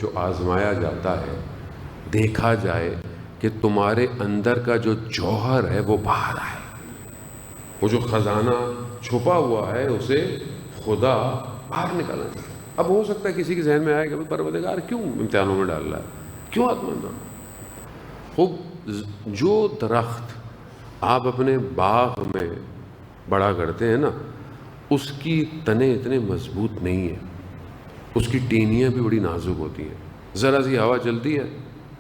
جو آزمایا جاتا ہے دیکھا جائے کہ تمہارے اندر کا جو جوہر ہے وہ باہر آئے، وہ جو خزانہ چھپا ہوا ہے اسے خدا باہر نکالنا چاہتا ہے۔ اب ہو سکتا ہے کسی کے ذہن میں آئے کہ پروردگار کیوں امتحانوں میں ڈال رہا ہے، کیوں آزمانا؟ خوب جو درخت آپ اپنے باغ میں بڑا کرتے ہیں نا، اس کی تنے اتنے مضبوط نہیں ہیں، اس کی ٹینیاں بھی بڑی نازک ہوتی ہیں، ذرا سی ہوا چلتی ہے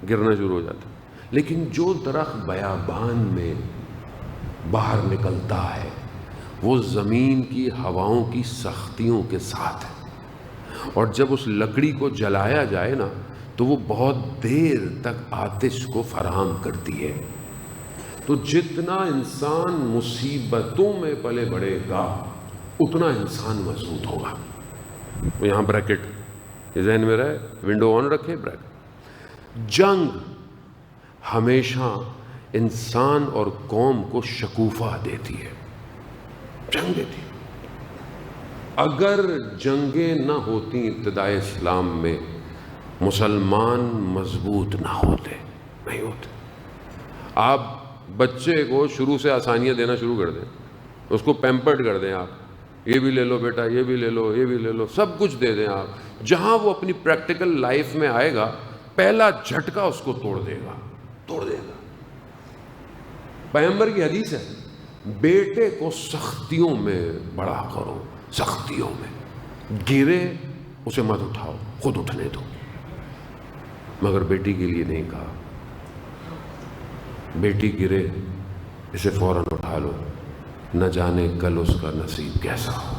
گرنا شروع ہو جاتا ہے۔ لیکن جو درخت بیابان میں باہر نکلتا ہے وہ زمین کی ہواؤں کی سختیوں کے ساتھ ہے، اور جب اس لکڑی کو جلایا جائے نا تو وہ بہت دیر تک آتش کو فراہم کرتی ہے۔ تو جتنا انسان مصیبتوں میں پلے بڑھے گا اتنا انسان مضبوط ہوگا۔ یہاں بریکٹ یہ ذہن میں رہے، ونڈو آن رکھے، بریکٹ۔ جنگ ہمیشہ انسان اور قوم کو شکوفہ دیتی ہے، جنگ دیتی ہے۔ اگر جنگیں نہ ہوتی ابتدائے اسلام میں مسلمان مضبوط نہ ہوتے، نہیں ہوتے۔ آپ بچے کو شروع سے آسانیاں دینا شروع کر دیں، اس کو پیمپرڈ کر دیں، آپ یہ بھی لے لو بیٹا، یہ بھی لے لو، یہ بھی لے لو، سب کچھ دے دیں آپ، جہاں وہ اپنی پریکٹیکل لائف میں آئے گا پہلا جھٹکا اس کو توڑ دے گا، توڑ دے گا۔ پیغمبر کی حدیث ہے، بیٹے کو سختیوں میں بڑا کرو، سختیوں میں، گرے اسے مت اٹھاؤ، خود اٹھنے دو۔ مگر بیٹی کے لیے نہیں کہا، بیٹی گرے اسے فوراً اٹھا لو، نہ جانے کل اس کا نصیب کیسا ہو۔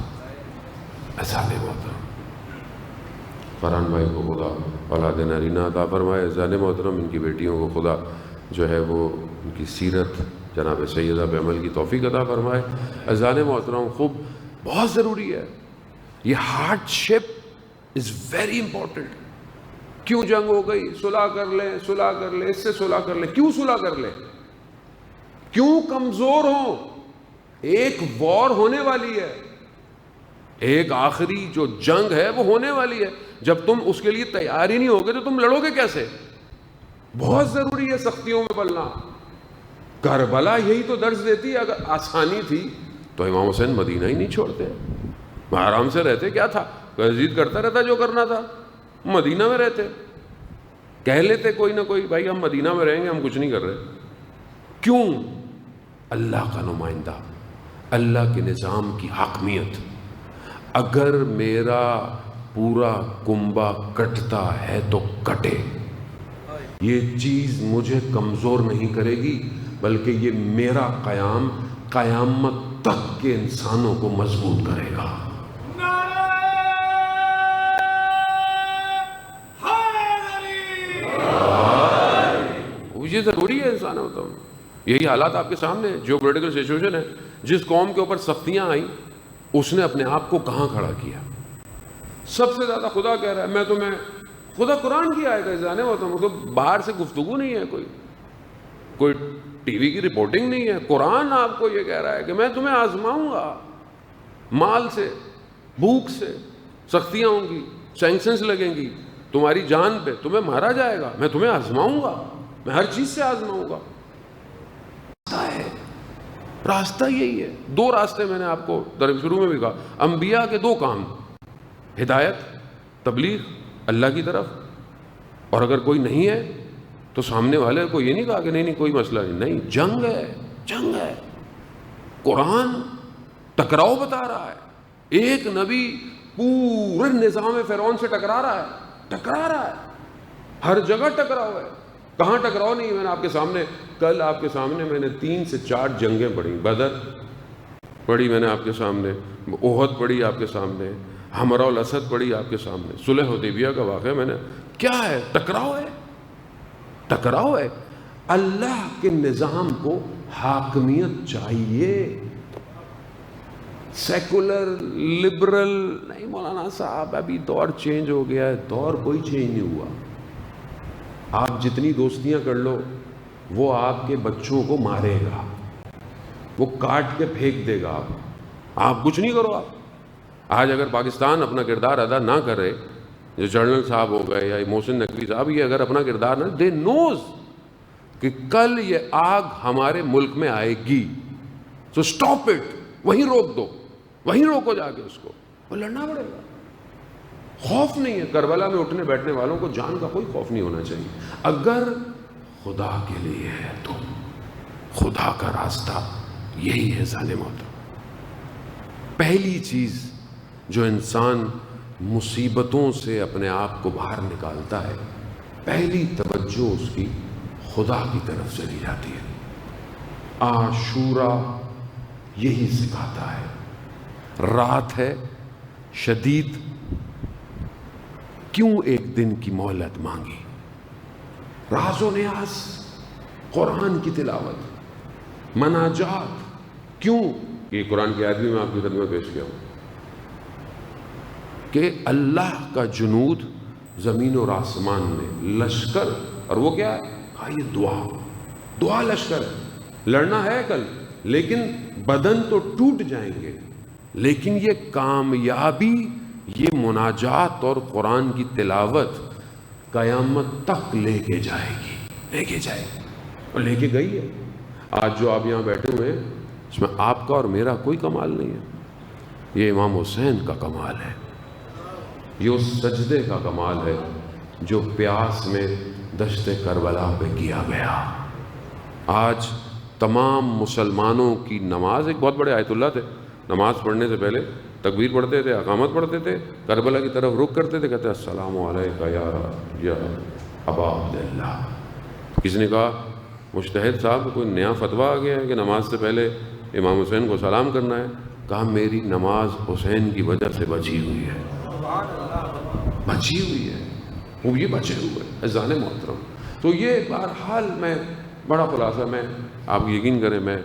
ایسا نہیں ہوتا۔ فرحان بھائی کو خدا اولاد نرینہ عطا فرمائے، اذان محترم ان کی بیٹیوں کو خدا جو ہے وہ ان کی سیرت جناب سیدہ پہ عمل کی توفیق عطا فرمائے۔ اذان محترم خوب بہت ضروری ہے، یہ hard ship is very important. کیوں جنگ ہو گئی؟ صلح کر لیں، صلح کر لیں، اس سے صلح کر لیں۔ کیوں صلح کر لیں؟ کیوں کمزور ہوں؟ ایک وار ہونے والی ہے، ایک آخری جو جنگ ہے وہ ہونے والی ہے۔ جب تم اس کے لیے تیار ہی نہیں ہوگے تو تم لڑو گے کیسے؟ بہت ضروری ہے سختیوں میں پلنا۔ کربلا یہی تو درس دیتی ہے۔ اگر آسانی تھی تو امام حسین مدینہ ہی نہیں چھوڑتے، آرام سے رہتے۔ کیا تھا؟ یزید کرتا رہتا جو کرنا تھا، مدینہ میں رہتے، کہہ لیتے کوئی نہ کوئی بھائی ہم مدینہ میں رہیں گے، ہم کچھ نہیں کر رہے۔ کیوں؟ اللہ کا نمائندہ، اللہ کے نظام کی حاکمیت۔ اگر میرا پورا کنبہ کٹتا ہے تو کٹے، یہ چیز مجھے کمزور نہیں کرے گی، بلکہ یہ میرا قیام قیامت تک کے انسانوں کو مضبوط کرے گا۔ یہ ضروری ہے انسان ہوتا ہوں۔ یہی حالات آپ کے سامنے جیو پولیٹیکل سچویشن ہے۔ جس قوم کے اوپر سختیاں آئیں اس نے اپنے آپ کو کہاں کھڑا کیا؟ سب سے زیادہ خدا کہہ رہا ہے میں تمہیں، خدا قرآن کی آئے گا جانے ہوتا ہوں، باہر سے گفتگو نہیں ہے، کوئی ٹی وی کی رپورٹنگ نہیں ہے، قرآن آپ کو یہ کہہ رہا ہے کہ میں تمہیں آزماؤں گا، مال سے، بھوک سے، سختیاں ہوں گی، سینکشنز لگیں گی تمہاری جان پہ، تمہیں مارا جائے گا، میں تمہیں آزماؤں گا، میں ہر چیز سے آزماؤں گا۔ راستہ یہی ہے۔ دو راستے میں نے آپ کو شروع میں بھی کہا، انبیاء کے دو کام، ہدایت، تبلیغ اللہ کی طرف، اور اگر کوئی نہیں ہے تو سامنے والے کو یہ نہیں کہا کہ نہیں کوئی مسئلہ نہیں، جنگ ہے، جنگ ہے۔ قرآن ٹکراؤ بتا رہا ہے۔ ایک نبی پورے نظام فرعون سے ٹکرا رہا ہے، ہر جگہ ٹکراؤ ہے۔ کہاں ٹکراؤ نہیں؟ میں نے آپ کے سامنے کل آپ کے سامنے میں نے 3 سے 4 جنگیں پڑھی، بدر پڑھی میں نے آپ کے سامنے، احد پڑھی آپ کے سامنے، حمراء الاسد پڑھی آپ کے سامنے، صلح حدیبیہ کا واقعہ میں نے۔ کیا ہے؟ ٹکراؤ ہے، ٹکراؤ ہے۔ اللہ کے نظام کو حاکمیت چاہیے، سیکولر لبرل نہیں۔ مولانا صاحب ابھی دور چینج ہو گیا ہے، دور کوئی چینج نہیں ہوا۔ آپ جتنی دوستیاں کر لو وہ آپ کے بچوں کو مارے گا، وہ کاٹ کے پھینک دے گا۔ آپ کچھ نہیں کرو۔ آپ آج اگر پاکستان اپنا کردار ادا نہ کرے جو جنرل صاحب ہو گئے یا محسن نقوی صاحب، یہ اگر اپنا کردار نہ، دے نوز کہ کل یہ آگ ہمارے ملک میں آئے گی، سو سٹاپ اٹ، وہیں روک دو، وہیں روکو جا کے اس کو، اور لڑنا پڑے گا۔ خوف نہیں ہے کربلا میں اٹھنے بیٹھنے والوں کو، جان کا کوئی خوف نہیں ہونا چاہیے۔ اگر خدا کے لیے ہے تو خدا کا راستہ یہی ہے ظالم ہوتا۔ پہلی چیز جو انسان مصیبتوں سے اپنے آپ کو باہر نکالتا ہے، پہلی توجہ اس کی خدا کی طرف چلی جاتی ہے۔ عاشورہ یہی سکھاتا ہے۔ رات ہے شدید، کیوں ایک دن کی مہلت مانگی؟ راز و نیاز، قرآن کی تلاوت، مناجات، کیوں؟ یہ قرآن کی آیت بھی میں آپ کی خدمت پیش کیا ہوں کہ اللہ کا جنود زمین اور آسمان میں لشکر، اور وہ کیا ہے؟ یہ دعا لشکر ہے۔ لڑنا ہے کل، لیکن بدن تو ٹوٹ جائیں گے، لیکن یہ کامیابی، یہ مناجات اور قرآن کی تلاوت قیامت تک لے کے جائے گی، اور لے کے گئی ہے۔ آج جو آپ یہاں بیٹھے ہوئے ہیں، اس میں آپ کا اور میرا کوئی کمال نہیں ہے، یہ امام حسین کا کمال ہے، یہ اس سجدے کا کمال ہے جو پیاس میں دشت کربلا پہ کیا گیا۔ آج تمام مسلمانوں کی نماز، ایک بہت بڑے آیت اللہ تھے، نماز پڑھنے سے پہلے تکبیر پڑھتے تھے، اقامت پڑھتے تھے، کربلا کی طرف رخ کرتے تھے، کہتے السلام علیکہ یا ابا عبداللہ۔ کسی نے کہا مجتہد صاحب کوئی نیا فتویٰ آ گیا ہے کہ نماز سے پہلے امام حسین کو سلام کرنا ہے؟ کہا میری نماز حسین کی وجہ سے بچی ہوئی ہے، بچی ہوئی ہے، وہ یہ بچے ہوئے اذان محترم۔ تو یہ بہرحال میں بڑا خلاصہ، میں آپ یقین کریں میں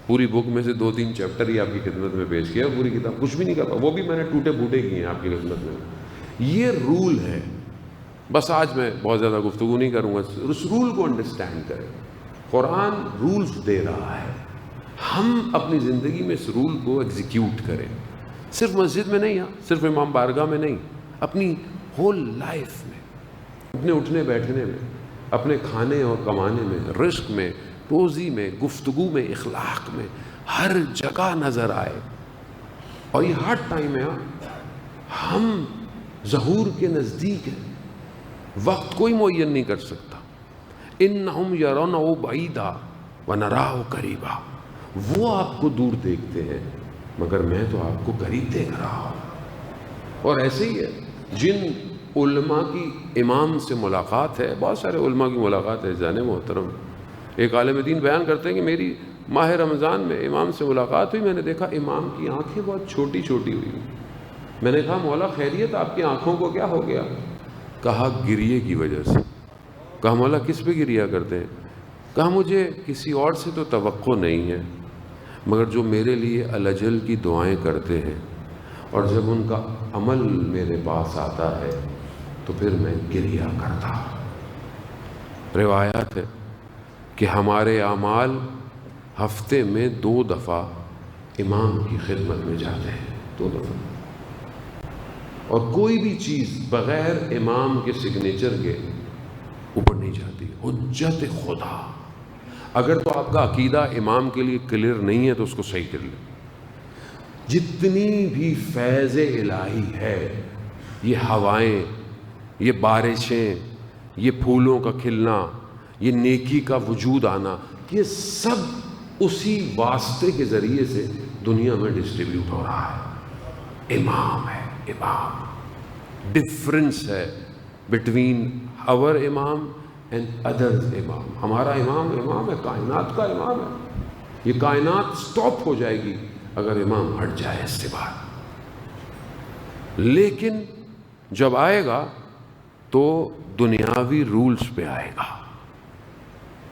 پوری بک میں سے 2-3 چیپٹر ہی آپ کی خدمت میں پیش کیا، پوری کتاب کچھ بھی نہیں کر پا، وہ بھی میں نے ٹوٹے پھوٹے کیے ہیں آپ کی خدمت میں۔ یہ رول ہے، بس آج میں بہت زیادہ گفتگو نہیں کروں گا، اس رول کو انڈرسٹینڈ کریں۔ قرآن رولز دے رہا ہے، ہم اپنی زندگی میں اس رول کو ایگزیکیوٹ کریں، صرف مسجد میں نہیں، صرف امام بارگاہ میں نہیں، اپنی ہول لائف میں، اپنے اٹھنے بیٹھنے میں، اپنے کھانے اور کمانے میں، رزق میں، روزی میں، گفتگو میں، اخلاق میں، ہر جگہ نظر آئے۔ اور یہ ہارڈ ٹائم ہے، ہم ظہور کے نزدیک ہیں، وقت کوئی معین نہیں کر سکتا۔ انہم یرونہ بعیدا ونراہ قریبا، وہ آپ کو دور دیکھتے ہیں مگر میں تو آپ کو قریب دیکھ رہا ہوں۔ اور ایسے ہی ہے، جن علماء کی امام سے ملاقات ہے، بہت سارے علماء کی ملاقات ہے جانے محترم، ایک عالم دین بیان کرتے ہیں کہ میری ماہ رمضان میں امام سے ملاقات ہوئی، میں نے دیکھا امام کی آنکھیں بہت چھوٹی چھوٹی ہوئی، میں نے کہا مولا خیریت آپ کی آنکھوں کو کیا ہو گیا؟ کہا گریے کی وجہ سے۔ کہا مولا کس پہ گریا کرتے ہیں؟ کہا مجھے کسی اور سے تو توقع نہیں ہے، مگر جو میرے لیے الاجل کی دعائیں کرتے ہیں اور جب ان کا عمل میرے پاس آتا ہے تو پھر میں گریا کرتا۔ روایات ہے کہ ہمارے اعمال ہفتے میں 2 دفعہ امام کی خدمت میں جاتے ہیں، 2 دفعہ، اور کوئی بھی چیز بغیر امام کے سگنیچر کے اوپر نہیں جاتی۔ حجت خدا، اگر تو آپ کا عقیدہ امام کے لیے کلیئر نہیں ہے تو اس کو صحیح کر لیں۔ جتنی بھی فیض الہی ہے، یہ ہوائیں، یہ بارشیں، یہ پھولوں کا کھلنا، یہ نیکی کا وجود آنا، یہ سب اسی واسطے کے ذریعے سے دنیا میں ڈسٹریبیوٹ ہو رہا ہے۔ امام ہے، امام۔ ڈفرنس ہے بٹوین اور امام اینڈ ادرز امام۔ ہمارا امام امام ہے، کائنات کا امام ہے، یہ کائنات سٹاپ ہو جائے گی اگر امام ہٹ جائے اس سے باہر۔ لیکن جب آئے گا تو دنیاوی رولز پہ آئے گا،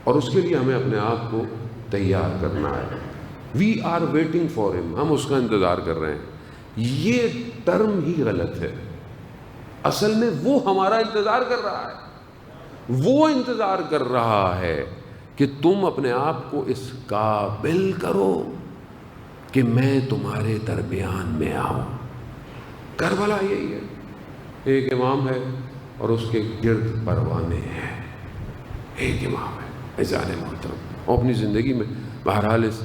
اور اس کے لیے ہمیں اپنے آپ کو تیار کرنا ہے۔ وی آر ویٹنگ فار ہم، ہم اس کا انتظار کر رہے ہیں۔ یہ ٹرم ہی غلط ہے، اصل میں وہ ہمارا انتظار کر رہا ہے، وہ انتظار کر رہا ہے کہ تم اپنے آپ کو اس قابل کرو کہ میں تمہارے درمیان میں آؤں۔ کربلا یہی ہے، ایک امام ہے اور اس کے گرد پروانے ہیں، ایک امام ہے۔ عزیزان محترم، اور اپنی زندگی میں بہرحال اس